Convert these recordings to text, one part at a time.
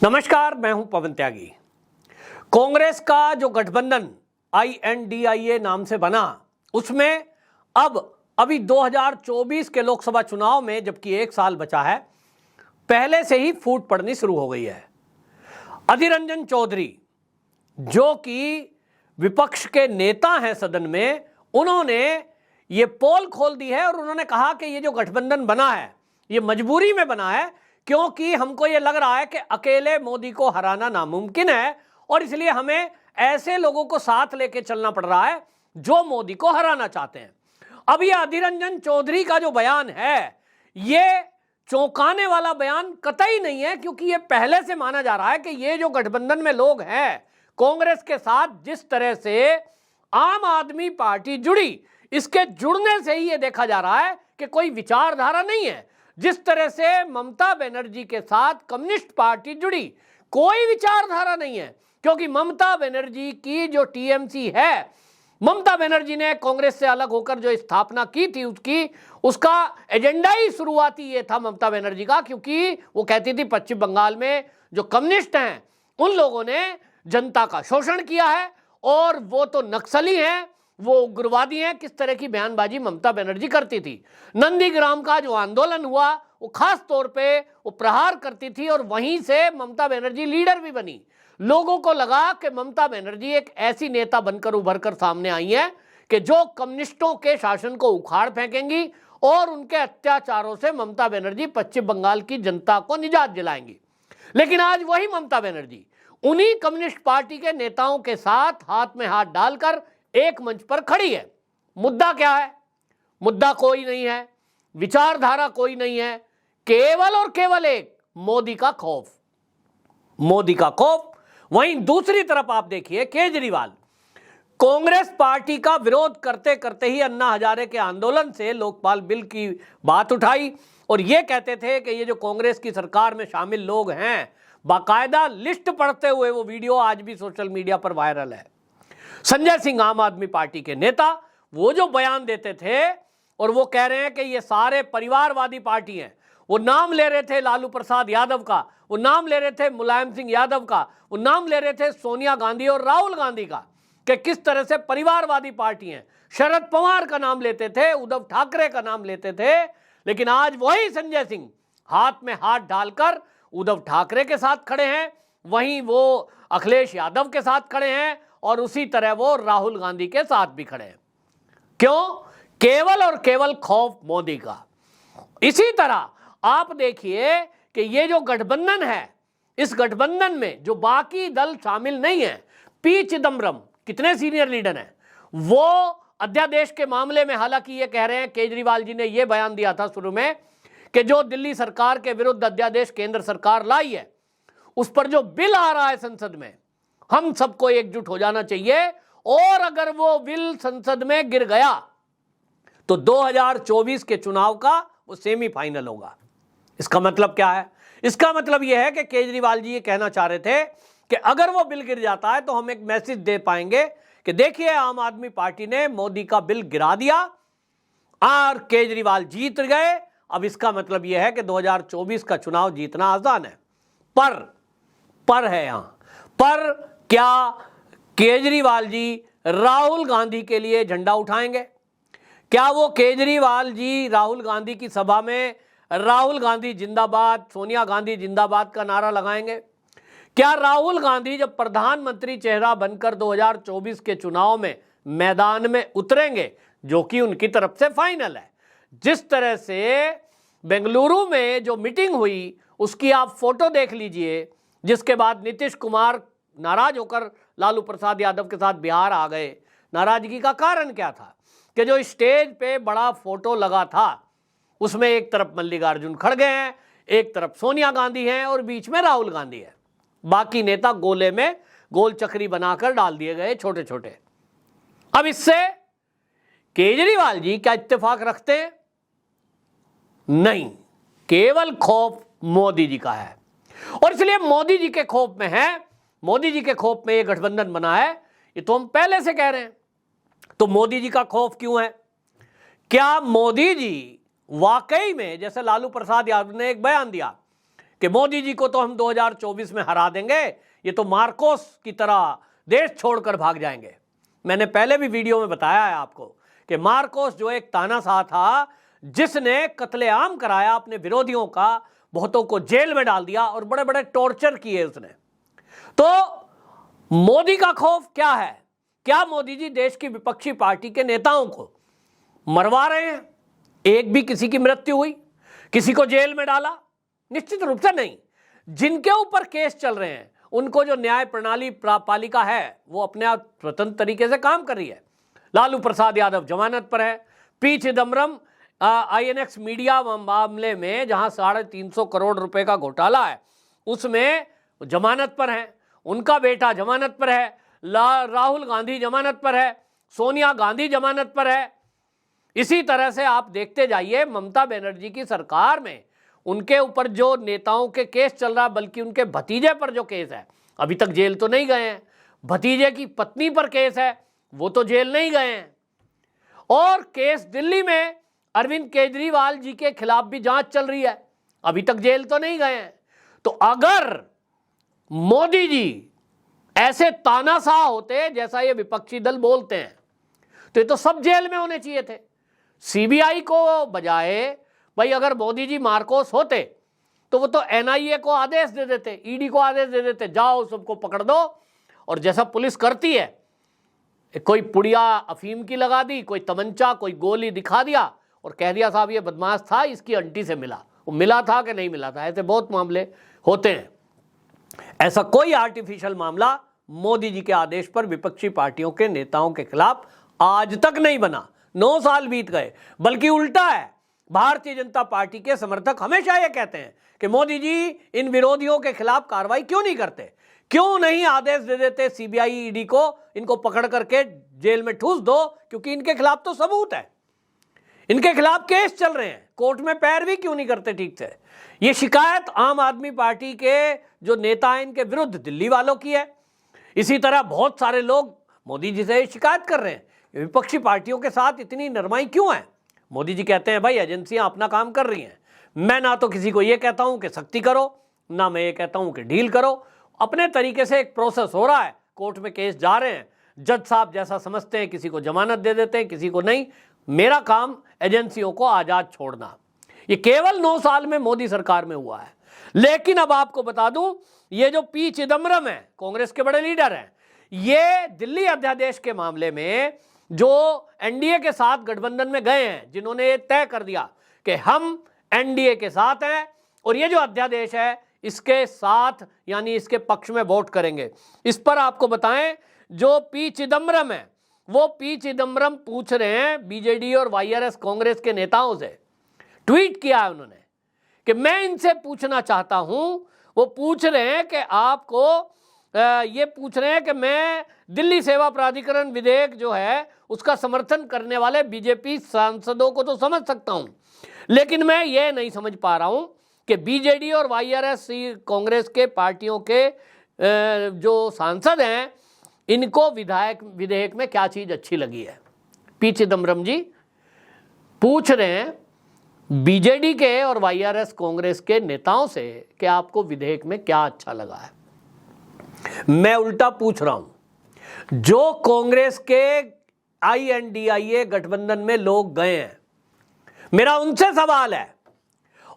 नमस्कार, मैं हूं पवन त्यागी। कांग्रेस का जो गठबंधन INDIA नाम से बना, उसमें अभी 2024 के लोकसभा चुनाव में, जबकि 1 साल बचा है, पहले से ही फूट पड़नी शुरू हो गई है। अधीर रंजन चौधरी, जो कि विपक्ष के नेता हैं सदन में, उन्होंने ये पोल खोल दी है और उन्होंने कहा कि ये जो गठबंधन बना है ये मजबूरी में बना है, क्योंकि हमको ये लग रहा है कि अकेले मोदी को हराना नामुमकिन है और इसलिए हमें ऐसे लोगों को साथ लेके चलना पड़ रहा है जो मोदी को हराना चाहते हैं। अब ये अधीर रंजन चौधरी का जो बयान है, ये चौंकाने वाला बयान कतई नहीं है, क्योंकि ये पहले से माना जा रहा है कि ये जो गठबंधन में लोग हैं कांग्रेस के साथ, जिस तरह से आम आदमी पार्टी जुड़ी, इसके जुड़ने से ही ये देखा जा रहा है कि कोई विचारधारा नहीं है। जिस तरह से ममता बनर्जी के साथ कम्युनिस्ट पार्टी जुड़ी, कोई विचारधारा नहीं है, क्योंकि ममता बनर्जी की जो TMC है, ममता बनर्जी ने कांग्रेस से अलग होकर जो स्थापना की थी, उसका एजेंडा ही शुरुआती ये था ममता बनर्जी का, क्योंकि वो कहती थी पश्चिम बंगाल में जो कम्युनिस्ट हैं उन लोगों ने जनता का शोषण किया है और वो तो नक्सली हैं, वो उग्रवादी हैं। किस तरह की बयानबाजी ममता बनर्जी करती थी। नंदीग्राम का जो आंदोलन हुआ, वो खास तौर पे वो प्रहार करती थी और वहीं से ममता बनर्जी लीडर भी बनी। लोगों को लगा कि ममता बनर्जी एक ऐसी नेता बनकर उभर कर सामने आई है कि जो कम्युनिस्टों के शासन को उखाड़ फेंकेंगी और उनके अत्याचारों से ममता बनर्जी पश्चिम बंगाल की जनता को निजात दिलाएंगी। लेकिन आज वही ममता बनर्जी उन्हीं कम्युनिस्ट पार्टी के नेताओं के साथ हाथ में हाथ डालकर एक मंच पर खड़ी है। मुद्दा क्या है? मुद्दा कोई नहीं है, विचारधारा कोई नहीं है, केवल और केवल एक मोदी का खौफ। मोदी का खौफ। वहीं दूसरी तरफ आप देखिए, केजरीवाल कांग्रेस पार्टी का विरोध करते करते ही अन्ना हजारे के आंदोलन से लोकपाल बिल की बात उठाई और यह कहते थे कि ये जो कांग्रेस की सरकार में शामिल लोग हैं, बाकायदा लिस्ट पढ़ते हुए वो वीडियो आज भी सोशल मीडिया पर वायरल है। संजय सिंह, आम आदमी पार्टी के नेता, वो जो बयान देते थे और वो कह रहे हैं कि ये सारे परिवारवादी पार्टी हैं। वो नाम ले रहे थे लालू प्रसाद यादव का, वो नाम ले रहे थे मुलायम सिंह यादव का, वो नाम ले रहे थे सोनिया गांधी और राहुल गांधी का, कि किस तरह से परिवारवादी पार्टी हैं। शरद पवार का नाम लेते थे, उद्धव ठाकरे का नाम लेते थे, लेकिन आज वही संजय सिंह हाथ में हाथ डालकर उद्धव ठाकरे के साथ खड़े हैं, वहीं वो अखिलेश यादव के साथ खड़े हैं और उसी तरह वो राहुल गांधी के साथ भी खड़े हैं। क्यों? केवल और केवल खौफ मोदी का। इसी तरह आप देखिए कि ये जो गठबंधन है, इस गठबंधन में जो बाकी दल शामिल नहीं है, पी चिदम्बरम कितने सीनियर लीडर हैं, वो अध्यादेश के मामले में, हालांकि ये कह रहे हैं, केजरीवाल जी ने ये बयान दिया था शुरू में कि जो दिल्ली सरकार के विरुद्ध अध्यादेश केंद्र सरकार लाई है, उस पर जो बिल आ रहा है संसद में, हम सबको एकजुट हो जाना चाहिए और अगर वो बिल संसद में गिर गया तो 2024 के चुनाव का वो सेमीफाइनल होगा। इसका मतलब क्या है? इसका मतलब यह है कि केजरीवाल जी ये कहना चाह रहे थे कि अगर वो बिल गिर जाता है तो हम एक मैसेज दे पाएंगे कि देखिए, आम आदमी पार्टी ने मोदी का बिल गिरा दिया और केजरीवाल जीत गए। अब इसका मतलब यह है कि 2024 का चुनाव जीतना आसान है। पर है यहां पर, क्या केजरीवाल जी राहुल गांधी के लिए झंडा उठाएंगे? क्या वो केजरीवाल जी राहुल गांधी की सभा में राहुल गांधी जिंदाबाद, सोनिया गांधी जिंदाबाद का नारा लगाएंगे? क्या राहुल गांधी जब प्रधानमंत्री चेहरा बनकर 2024 के चुनाव में मैदान में उतरेंगे, जो कि उनकी तरफ से फाइनल है? जिस तरह से बेंगलुरु में जो मीटिंग हुई उसकी आप फोटो देख लीजिए, जिसके बाद नीतीश कुमार नाराज होकर लालू प्रसाद यादव के साथ बिहार आ गए। नाराजगी का कारण क्या था? कि जो स्टेज पे बड़ा फोटो लगा था उसमें एक तरफ मल्लिकार्जुन खड़गे हैं, एक तरफ सोनिया गांधी हैं और बीच में राहुल गांधी है। बाकी नेता गोले में गोल चक्री बनाकर डाल दिए गए, छोटे छोटे। अब इससे केजरीवाल जी क्या इत्तेफाक रखते हैं? नहीं, केवल खौफ मोदी जी का है और इसलिए मोदी जी के खौफ में है, मोदी जी के खौफ में ये गठबंधन बना है। ये तो हम पहले से कह रहे हैं। तो मोदी जी का खौफ क्यों है? क्या मोदी जी वाकई में, जैसे लालू प्रसाद यादव ने एक बयान दिया कि कि मोदी जी को तो हम 2024 में हरा देंगे, ये तो मार्कोस की तरह देश छोड़कर भाग जाएंगे। मैंने पहले भी वीडियो में बताया है आपको कि मार्कोस जो एक तानाशाह था, जिसने कत्लेआम कराया अपने विरोधियों का, बहुतों को जेल में डाल दिया और बड़े बड़े टॉर्चर किए उसने। तो मोदी का खौफ क्या है? क्या मोदी जी देश की विपक्षी पार्टी के नेताओं को मरवा रहे हैं? एक भी किसी की मृत्यु हुई, किसी को जेल में डाला? निश्चित रूप से नहीं। जिनके ऊपर केस चल रहे हैं उनको जो न्याय प्रणाली पालिका है वो अपने आप स्वतंत्र तरीके से काम कर रही है। लालू प्रसाद यादव जमानत पर है, पी चिदम्बरम INX मीडिया मामले में जहां 350 करोड़ रुपए का घोटाला है उसमें जमानत पर है, उनका बेटा जमानत पर है, राहुल गांधी जमानत पर है, सोनिया गांधी जमानत पर है। इसी तरह से आप देखते जाइए, ममता बनर्जी की सरकार में उनके ऊपर जो नेताओं के केस चल रहा, बल्कि उनके भतीजे पर जो केस है, अभी तक जेल तो नहीं गए हैं। भतीजे की पत्नी पर केस है, वो तो जेल नहीं गए हैं। और केस दिल्ली में अरविंद केजरीवाल जी के खिलाफ भी जांच चल रही है, अभी तक जेल तो नहीं गए हैं। तो अगर मोदी जी ऐसे तानाशाह होते जैसा ये विपक्षी दल बोलते हैं, तो ये तो सब जेल में होने चाहिए थे। CBI को बजाय, भाई अगर मोदी जी मार्कोस होते तो वो तो NIA को आदेश दे देते, ED को आदेश दे देते, जाओ सबको पकड़ दो। और जैसा पुलिस करती है, कोई पुड़िया अफीम की लगा दी, कोई तमंचा, कोई गोली दिखा दिया और कह दिया साहब ये बदमाश था, इसकी आंटी से मिला, वो मिला था कि नहीं मिला था। ऐसे बहुत मामले होते हैं। ऐसा कोई आर्टिफिशियल मामला मोदी जी के आदेश पर विपक्षी पार्टियों के नेताओं के खिलाफ आज तक नहीं बना। 9 साल बीत गए। बल्कि उल्टा है, भारतीय जनता पार्टी के समर्थक हमेशा यह कहते हैं कि मोदी जी इन विरोधियों के खिलाफ कार्रवाई क्यों नहीं करते, क्यों नहीं आदेश दे देते CBI ED को, इनको पकड़ करके जेल में ठूस दो, क्योंकि इनके खिलाफ तो सबूत है, इनके खिलाफ केस चल रहे हैं, कोर्ट में पैरवी क्यों नहीं करते ठीक से। ये शिकायत आम आदमी पार्टी के जो नेता हैं इनके विरुद्ध दिल्ली वालों की है। इसी तरह बहुत सारे लोग मोदी जी से शिकायत कर रहे हैं, विपक्षी पार्टियों के साथ इतनी नरमाई क्यों है। मोदी जी कहते हैं भाई एजेंसियां अपना काम कर रही हैं, मैं ना तो किसी को ये कहता हूं कि सख्ती करो, ना मैं ये कहता हूं कि ढील करो। अपने तरीके से एक प्रोसेस हो रहा है, कोर्ट में केस जा रहे हैं, जज साहब जैसा समझते हैं किसी को जमानत दे देते हैं, किसी को नहीं। मेरा काम एजेंसियों को आजाद छोड़ना। ये केवल 9 साल में मोदी सरकार में हुआ है। लेकिन अब आपको बता दूं, ये जो पी चिदम्बरम है, कांग्रेस के बड़े लीडर हैं, ये दिल्ली अध्यादेश के मामले में जो NDA के साथ गठबंधन में गए हैं, जिन्होंने ये तय कर दिया कि हम NDA के साथ हैं और ये जो अध्यादेश है इसके साथ यानी इसके पक्ष में वोट करेंगे। इस पर आपको बताएं, जो पी चिदम्बरम है वो पी चिदम्बरम पूछ रहे हैं BJD और YRS कांग्रेस के नेताओं से, ट्वीट किया है उन्होंने कि मैं इनसे पूछना चाहता हूं। वो पूछ रहे हैं कि आपको ये पूछ रहे हैं कि मैं दिल्ली सेवा प्राधिकरण विधेयक जो है उसका समर्थन करने वाले BJP सांसदों को तो समझ सकता हूं, लेकिन मैं ये नहीं समझ पा रहा हूं कि BJD और YRS कांग्रेस के पार्टियों के जो सांसद हैं इनको विधेयक में क्या चीज अच्छी लगी है। पी चिदम्बरम जी पूछ रहे हैं BJD के और YRS कांग्रेस के नेताओं से कि आपको विधेयक में क्या अच्छा लगा है। मैं उल्टा पूछ रहा हूं, जो कांग्रेस के INDIA गठबंधन में लोग गए हैं, मेरा उनसे सवाल है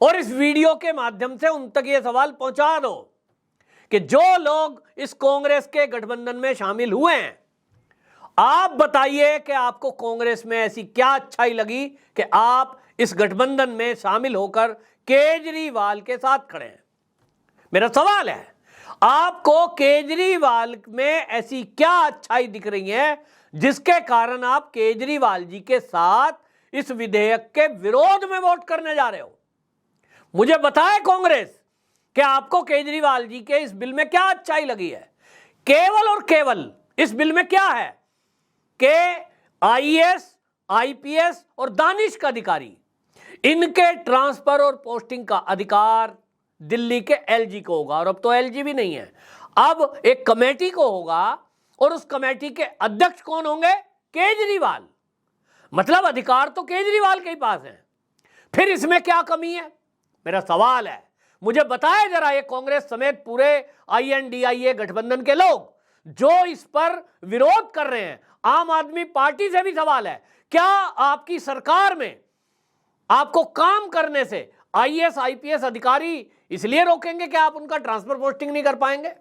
और इस वीडियो के माध्यम से उन तक ये सवाल पहुंचा दो कि जो लोग इस कांग्रेस के गठबंधन में शामिल हुए हैं, आप बताइए कि आपको कांग्रेस में ऐसी क्या अच्छाई लगी कि आप इस गठबंधन में शामिल होकर केजरीवाल के साथ खड़े हैं। मेरा सवाल है, आपको केजरीवाल में ऐसी क्या अच्छाई दिख रही है जिसके कारण आप केजरीवाल जी के साथ इस विधेयक के विरोध में वोट करने जा रहे हो। मुझे बताएं कांग्रेस कि आपको केजरीवाल जी के इस बिल में क्या अच्छाई लगी है। केवल और केवल इस बिल में क्या है कि IAS, IPS और दानिश का अधिकारी, इनके ट्रांसफर और पोस्टिंग का अधिकार दिल्ली के LG को होगा। और अब तो LG भी नहीं है, अब एक कमेटी को होगा और उस कमेटी के अध्यक्ष कौन होंगे? केजरीवाल। मतलब अधिकार तो केजरीवाल के ही पास है। फिर इसमें क्या कमी है? मेरा सवाल है, मुझे बताए जरा ये कांग्रेस समेत पूरे INDIA गठबंधन के लोग जो इस पर विरोध कर रहे हैं। आम आदमी पार्टी से भी सवाल है, क्या आपकी सरकार में आपको काम करने से IAS IPS अधिकारी इसलिए रोकेंगे कि आप उनका ट्रांसफर पोस्टिंग नहीं कर पाएंगे?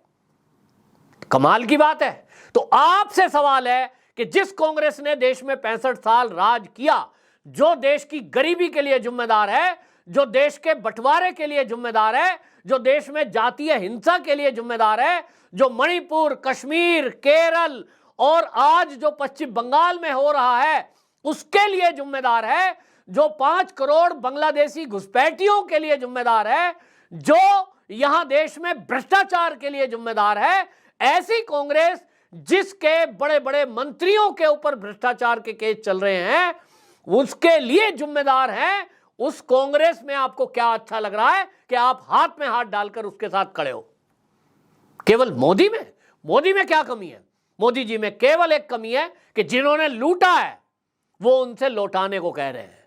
कमाल की बात है। तो आपसे सवाल है कि जिस कांग्रेस ने देश में 65 साल राज किया, जो देश की गरीबी के लिए जिम्मेदार है, जो देश के बंटवारे के लिए जिम्मेदार है, जो देश में जातीय हिंसा के लिए जिम्मेदार है, जो मणिपुर, कश्मीर, केरल और आज जो पश्चिम बंगाल में हो रहा है उसके लिए जिम्मेदार है, जो 5 करोड़ बांग्लादेशी घुसपैठियों के लिए जिम्मेदार है, जो यहां देश में भ्रष्टाचार के लिए जिम्मेदार है, ऐसी कांग्रेस जिसके बड़े बड़े मंत्रियों के ऊपर भ्रष्टाचार के केस चल रहे हैं, उसके लिए जिम्मेदार है, उस कांग्रेस में आपको क्या अच्छा लग रहा है कि आप हाथ में हाथ डालकर उसके साथ खड़े हो? केवल मोदी में क्या कमी है? मोदी जी में केवल एक कमी है कि जिन्होंने लूटा है वो उनसे लौटाने को कह रहे हैं।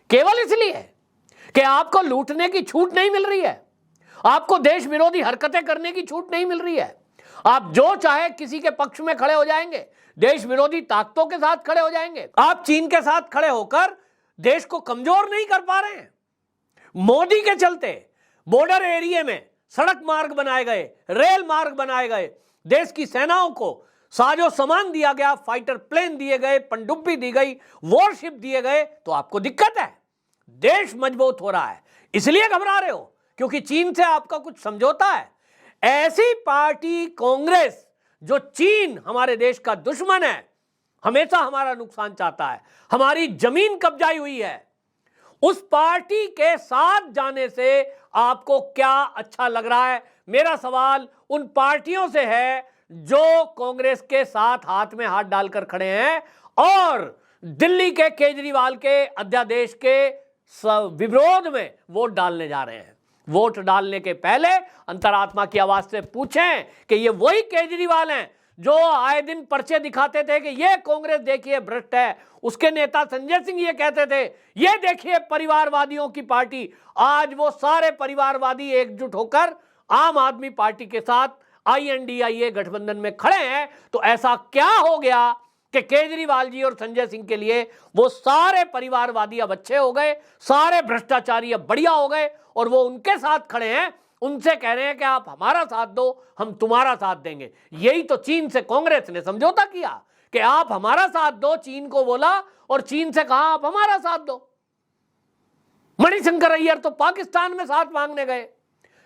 केवल इसलिए कि आपको लूटने की छूट नहीं मिल रही है, आपको देश विरोधी हरकतें करने की छूट नहीं मिल रही है। आप जो चाहे किसी के पक्ष में खड़े हो जाएंगे, देश विरोधी ताकतों के साथ खड़े हो जाएंगे। आप चीन के साथ खड़े होकर देश को कमजोर नहीं कर पा रहे हैं। मोदी के चलते बॉर्डर एरिया में सड़क मार्ग बनाए गए, रेल मार्ग बनाए गए, देश की सेनाओं को साजो सामान दिया गया, फाइटर प्लेन दिए गए, पनडुब्बी दी गई, वॉरशिप दिए गए, तो आपको दिक्कत है। देश मजबूत हो रहा है, इसलिए घबरा रहे हो क्योंकि चीन से आपका कुछ समझौता है। ऐसी पार्टी कांग्रेस जो चीन हमारे देश का दुश्मन है, हमेशा हमारा नुकसान चाहता है, हमारी जमीन कब्जाई हुई है, उस पार्टी के साथ जाने से आपको क्या अच्छा लग रहा है? मेरा सवाल उन पार्टियों से है जो कांग्रेस के साथ हाथ में हाथ डालकर खड़े हैं और दिल्ली के केजरीवाल के अध्यादेश के विरोध में वोट डालने जा रहे हैं। वोट डालने के पहले अंतरात्मा की आवाज से पूछें कि ये वही केजरीवाल हैं जो आए दिन पर्चे दिखाते थे कि ये कांग्रेस देखिए भ्रष्ट है। उसके नेता संजय सिंह ये कहते थे ये देखिए परिवारवादियों की पार्टी। आज वो सारे परिवारवादी एकजुट होकर आम आदमी पार्टी के साथ INDIA गठबंधन में खड़े हैं। तो ऐसा क्या हो गया कि केजरीवाल जी और संजय सिंह के लिए वो सारे परिवारवादी अब अच्छे हो गए, सारे भ्रष्टाचारी अब बढ़िया हो गए और वो उनके साथ खड़े हैं, उनसे कह रहे हैं कि आप हमारा साथ दो, हम तुम्हारा साथ देंगे। यही तो चीन से कांग्रेस ने समझौता किया कि आप हमारा साथ दो, चीन को बोला और चीन से कहा आप हमारा साथ दो। मणिशंकर अय्यर तो पाकिस्तान में साथ मांगने गए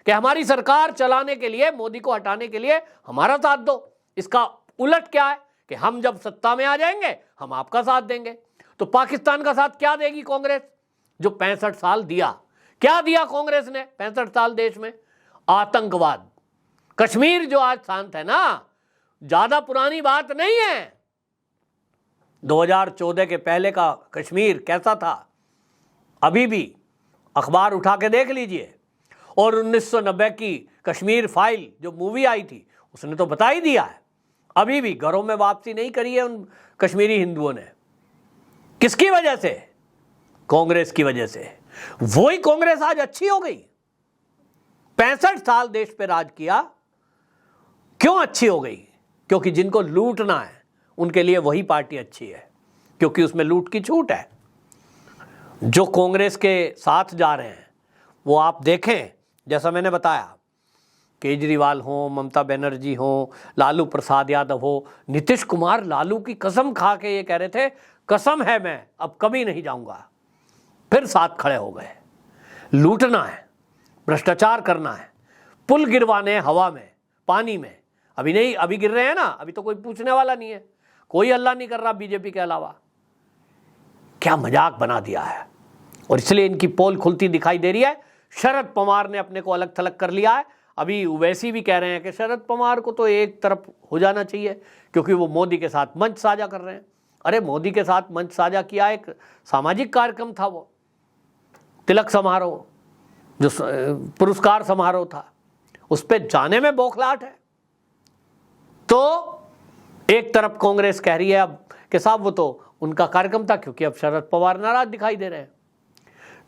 कि हमारी सरकार चलाने के लिए, मोदी को हटाने के लिए हमारा साथ दो। इसका उलट क्या है कि हम जब सत्ता में आ जाएंगे हम आपका साथ देंगे। तो पाकिस्तान का साथ क्या देगी कांग्रेस जो 65 साल दिया? क्या दिया कांग्रेस ने 65 साल देश में? आतंकवाद। कश्मीर जो आज शांत है ना, ज्यादा पुरानी बात नहीं है। 2014 के पहले का कश्मीर कैसा था अभी भी अखबार उठा के देख लीजिए। और 1990 की कश्मीर फाइल जो मूवी आई थी उसने तो बता ही दिया है। अभी भी घरों में वापसी नहीं करी है उन कश्मीरी हिंदुओं ने। किसकी वजह से? कांग्रेस की वजह से। वही कांग्रेस आज अच्छी हो गई। 65 साल देश पे राज किया, क्यों अच्छी हो गई? क्योंकि जिनको लूटना है उनके लिए वही पार्टी अच्छी है, क्योंकि उसमें लूट की छूट है। जो कांग्रेस के साथ जा रहे हैं वो आप देखें, जैसा मैंने बताया, केजरीवाल हो, ममता बनर्जी हो, लालू प्रसाद यादव हो, नीतीश कुमार लालू की कसम खा के ये कह रहे थे कसम है मैं अब कभी नहीं जाऊंगा, फिर साथ खड़े हो गए। लूटना है, भ्रष्टाचार करना है, पुल गिरवाने हवा में, पानी में। अभी नहीं, अभी गिर रहे हैं ना, अभी तो कोई पूछने वाला नहीं है, कोई हल्ला नहीं कर रहा बीजेपी के अलावा। क्या मजाक बना दिया है। और इसलिए इनकी पोल खुलती दिखाई दे रही है। शरद पवार ने अपने को अलग थलग कर लिया है। अभी ओवैसी भी कह रहे हैं कि शरद पवार को तो एक तरफ हो जाना चाहिए क्योंकि वो मोदी के साथ मंच साझा कर रहे हैं। अरे मोदी के साथ मंच साझा किया, एक सामाजिक कार्यक्रम था वो, तिलक समारोह, जो पुरस्कार समारोह था, उस पर जाने में बौखलाहट है। तो एक तरफ कांग्रेस कह रही है अब कि साहब वो तो उनका कार्यक्रम था क्योंकि अब शरद पवार नाराज दिखाई दे रहे हैं।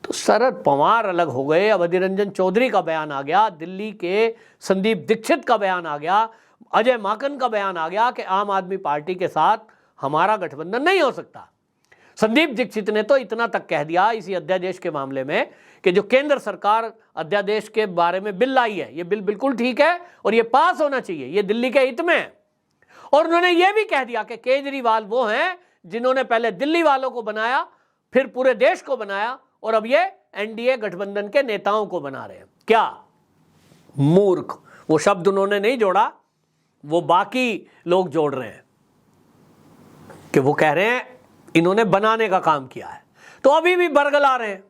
तो शरद पवार अलग हो गए, अब अधीर रंजन चौधरी का बयान आ गया, दिल्ली के संदीप दीक्षित का बयान आ गया, अजय माकन का बयान आ गया कि आम आदमी पार्टी के साथ हमारा गठबंधन नहीं हो सकता। संदीप दीक्षित ने तो इतना तक कह दिया इसी अध्यादेश के मामले में कि जो केंद्र सरकार अध्यादेश के बारे में बिल लाई है, ये बिल बिल्कुल ठीक है और ये पास होना चाहिए, ये दिल्ली के हित में है। और उन्होंने ये भी कह दिया कि केजरीवाल वो हैं जिन्होंने पहले दिल्ली वालों को बनाया, फिर पूरे देश को बनाया और अब ये एनडीए गठबंधन के नेताओं को बना रहे हैं। क्या मूर्ख, वो शब्द उन्होंने नहीं जोड़ा, वो बाकी लोग जोड़ रहे हैं कि वो कह रहे हैं इन्होंने बनाने का काम किया है। तो अभी भी बरगला रहे हैं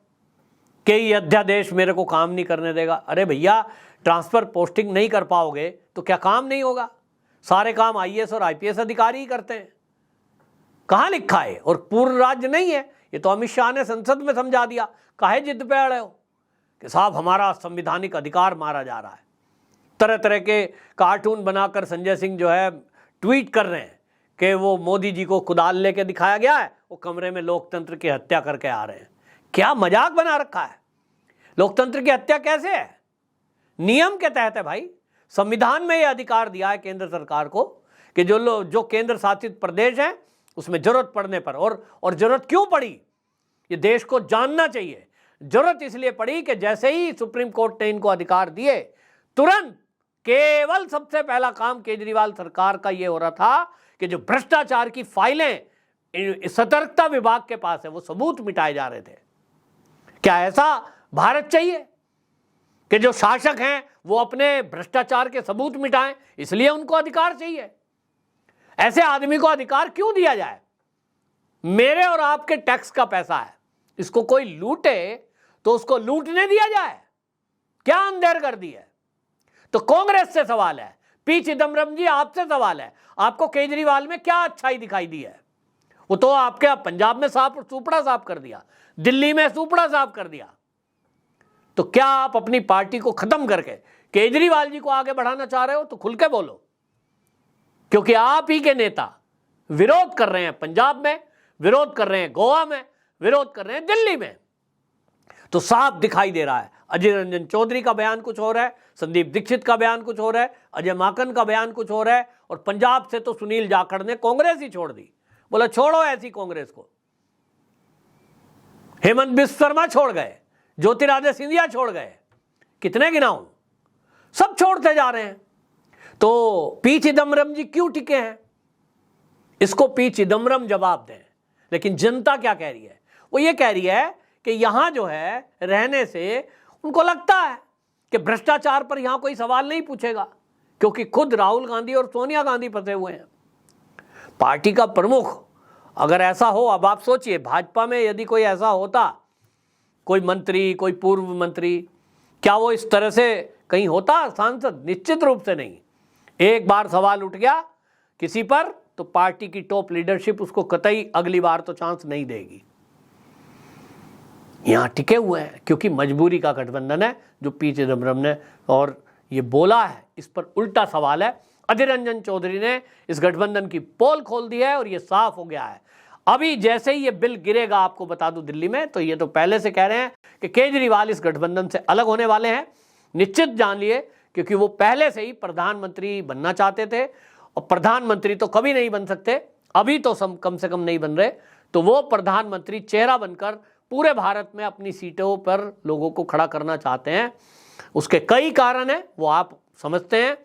कि ये अध्यादेश मेरे को काम नहीं करने देगा। अरे भैया, ट्रांसफर पोस्टिंग नहीं कर पाओगे तो क्या काम नहीं होगा? सारे काम आईएएस और आईपीएस अधिकारी ही करते हैं। कहाँ लिखा है? और पूर्ण राज्य नहीं है, ये तो अमित शाह ने संसद में समझा दिया। काहे जिद पे अड़े हो कि साहब हमारा संवैधानिक अधिकार मारा जा रहा है। तरह तरह के कार्टून बनाकर संजय सिंह जो है ट्वीट कर रहे हैं कि वो मोदी जी को कुदाल लेके दिखाया गया है, वो कमरे में लोकतंत्र की हत्या करके आ रहे हैं। क्या मजाक बना रखा है? लोकतंत्र की हत्या कैसे है? नियम के तहत है भाई। संविधान में यह अधिकार दिया है केंद्र सरकार को कि जो केंद्र शासित प्रदेश हैं उसमें जरूरत पड़ने पर, और जरूरत क्यों पड़ी ये देश को जानना चाहिए। जरूरत इसलिए पड़ी कि जैसे ही सुप्रीम कोर्ट ने इनको अधिकार दिए, तुरंत केवल सबसे पहला काम केजरीवाल सरकार का यह हो रहा था कि जो भ्रष्टाचार की फाइलें सतर्कता विभाग के पास है वो सबूत मिटाए जा रहे थे। क्या ऐसा भारत चाहिए कि जो शासक हैं वो अपने भ्रष्टाचार के सबूत मिटाएं? इसलिए उनको अधिकार चाहिए। ऐसे आदमी को अधिकार क्यों दिया जाए? मेरे और आपके टैक्स का पैसा है, इसको कोई लूटे तो उसको लूटने दिया जाए? क्या अंधेर कर दी है? तो कांग्रेस से सवाल है, पी चिदम्बरम जी आपसे सवाल है, आपको केजरीवाल में क्या अच्छाई दिखाई दी है? वो तो आपके पंजाब में सुपड़ा साफ कर दिया, दिल्ली में सुपड़ा साफ कर दिया। तो क्या आप अपनी पार्टी को खत्म करके केजरीवाल जी को आगे बढ़ाना चाह रहे हो? तो खुल के बोलो, क्योंकि आप ही के नेता विरोध कर रहे हैं पंजाब में, विरोध कर रहे हैं गोवा में, विरोध कर रहे हैं दिल्ली में। तो साफ दिखाई दे रहा है अधीर रंजन चौधरी का बयान कुछ हो रहा है, संदीप दीक्षित का बयान कुछ हो रहा है, अजय माकन का बयान कुछ हो रहा है, और पंजाब से तो सुनील जाखड़ ने कांग्रेस ही छोड़ दी। बोला छोड़ो ऐसी कांग्रेस को। हेमंत बिस्व शर्मा छोड़ गए, ज्योतिरादित्य सिंधिया छोड़ गए, कितने गिनाऊं, सब छोड़ते जा रहे हैं। तो पी चिदम्बरम जी क्यों टिके हैं? इसको पी चिदम्बरम जवाब दें। लेकिन जनता क्या कह रही है? वो ये कह रही है कि यहां जो है रहने से उनको लगता है कि भ्रष्टाचार पर यहां कोई सवाल नहीं पूछेगा, क्योंकि खुद राहुल गांधी और सोनिया गांधी फंसे हुए हैं। पार्टी का प्रमुख अगर ऐसा हो, अब आप सोचिए भाजपा में यदि कोई ऐसा होता, कोई मंत्री, कोई पूर्व मंत्री, क्या वो इस तरह से कहीं होता सांसद? निश्चित रूप से नहीं। एक बार सवाल उठ गया किसी पर तो पार्टी की टॉप लीडरशिप उसको कतई अगली बार तो चांस नहीं देगी। यहां टिके हुए हैं क्योंकि मजबूरी का गठबंधन है जो पी चिदम्बरम ने और ये बोला है, इस पर उल्टा सवाल है। अधीर रंजन चौधरी ने इस गठबंधन की पोल खोल दी है और ये साफ हो गया है। अभी जैसे ही ये बिल गिरेगा, आपको बता दूं दिल्ली में, तो ये तो पहले से कह रहे हैं कि केजरीवाल इस गठबंधन से अलग होने वाले हैं। निश्चित जान लिए, क्योंकि वो पहले से ही प्रधानमंत्री बनना चाहते थे और प्रधानमंत्री तो कभी नहीं बन सकते, अभी तो कम से कम नहीं बन रहे। तो वो प्रधानमंत्री चेहरा बनकर पूरे भारत में अपनी सीटों पर लोगों को खड़ा करना चाहते हैं। उसके कई कारण हैं, वो आप समझते हैं,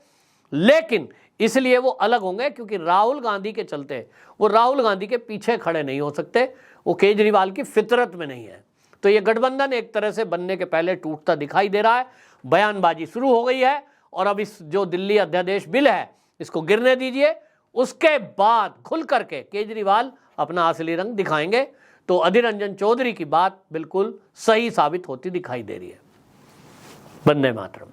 लेकिन इसलिए वो अलग होंगे क्योंकि राहुल गांधी के चलते वो राहुल गांधी के पीछे खड़े नहीं हो सकते, वो केजरीवाल की फितरत में नहीं है। तो ये गठबंधन एक तरह से बनने के पहले टूटता दिखाई दे रहा है। बयानबाजी शुरू हो गई है और अब इस जो दिल्ली अध्यादेश बिल है इसको गिरने दीजिए, उसके बाद खुल करके केजरीवाल अपना असली रंग दिखाएंगे। तो अधीर रंजन चौधरी की बात बिल्कुल सही साबित होती दिखाई दे रही है। वंदे मातरम।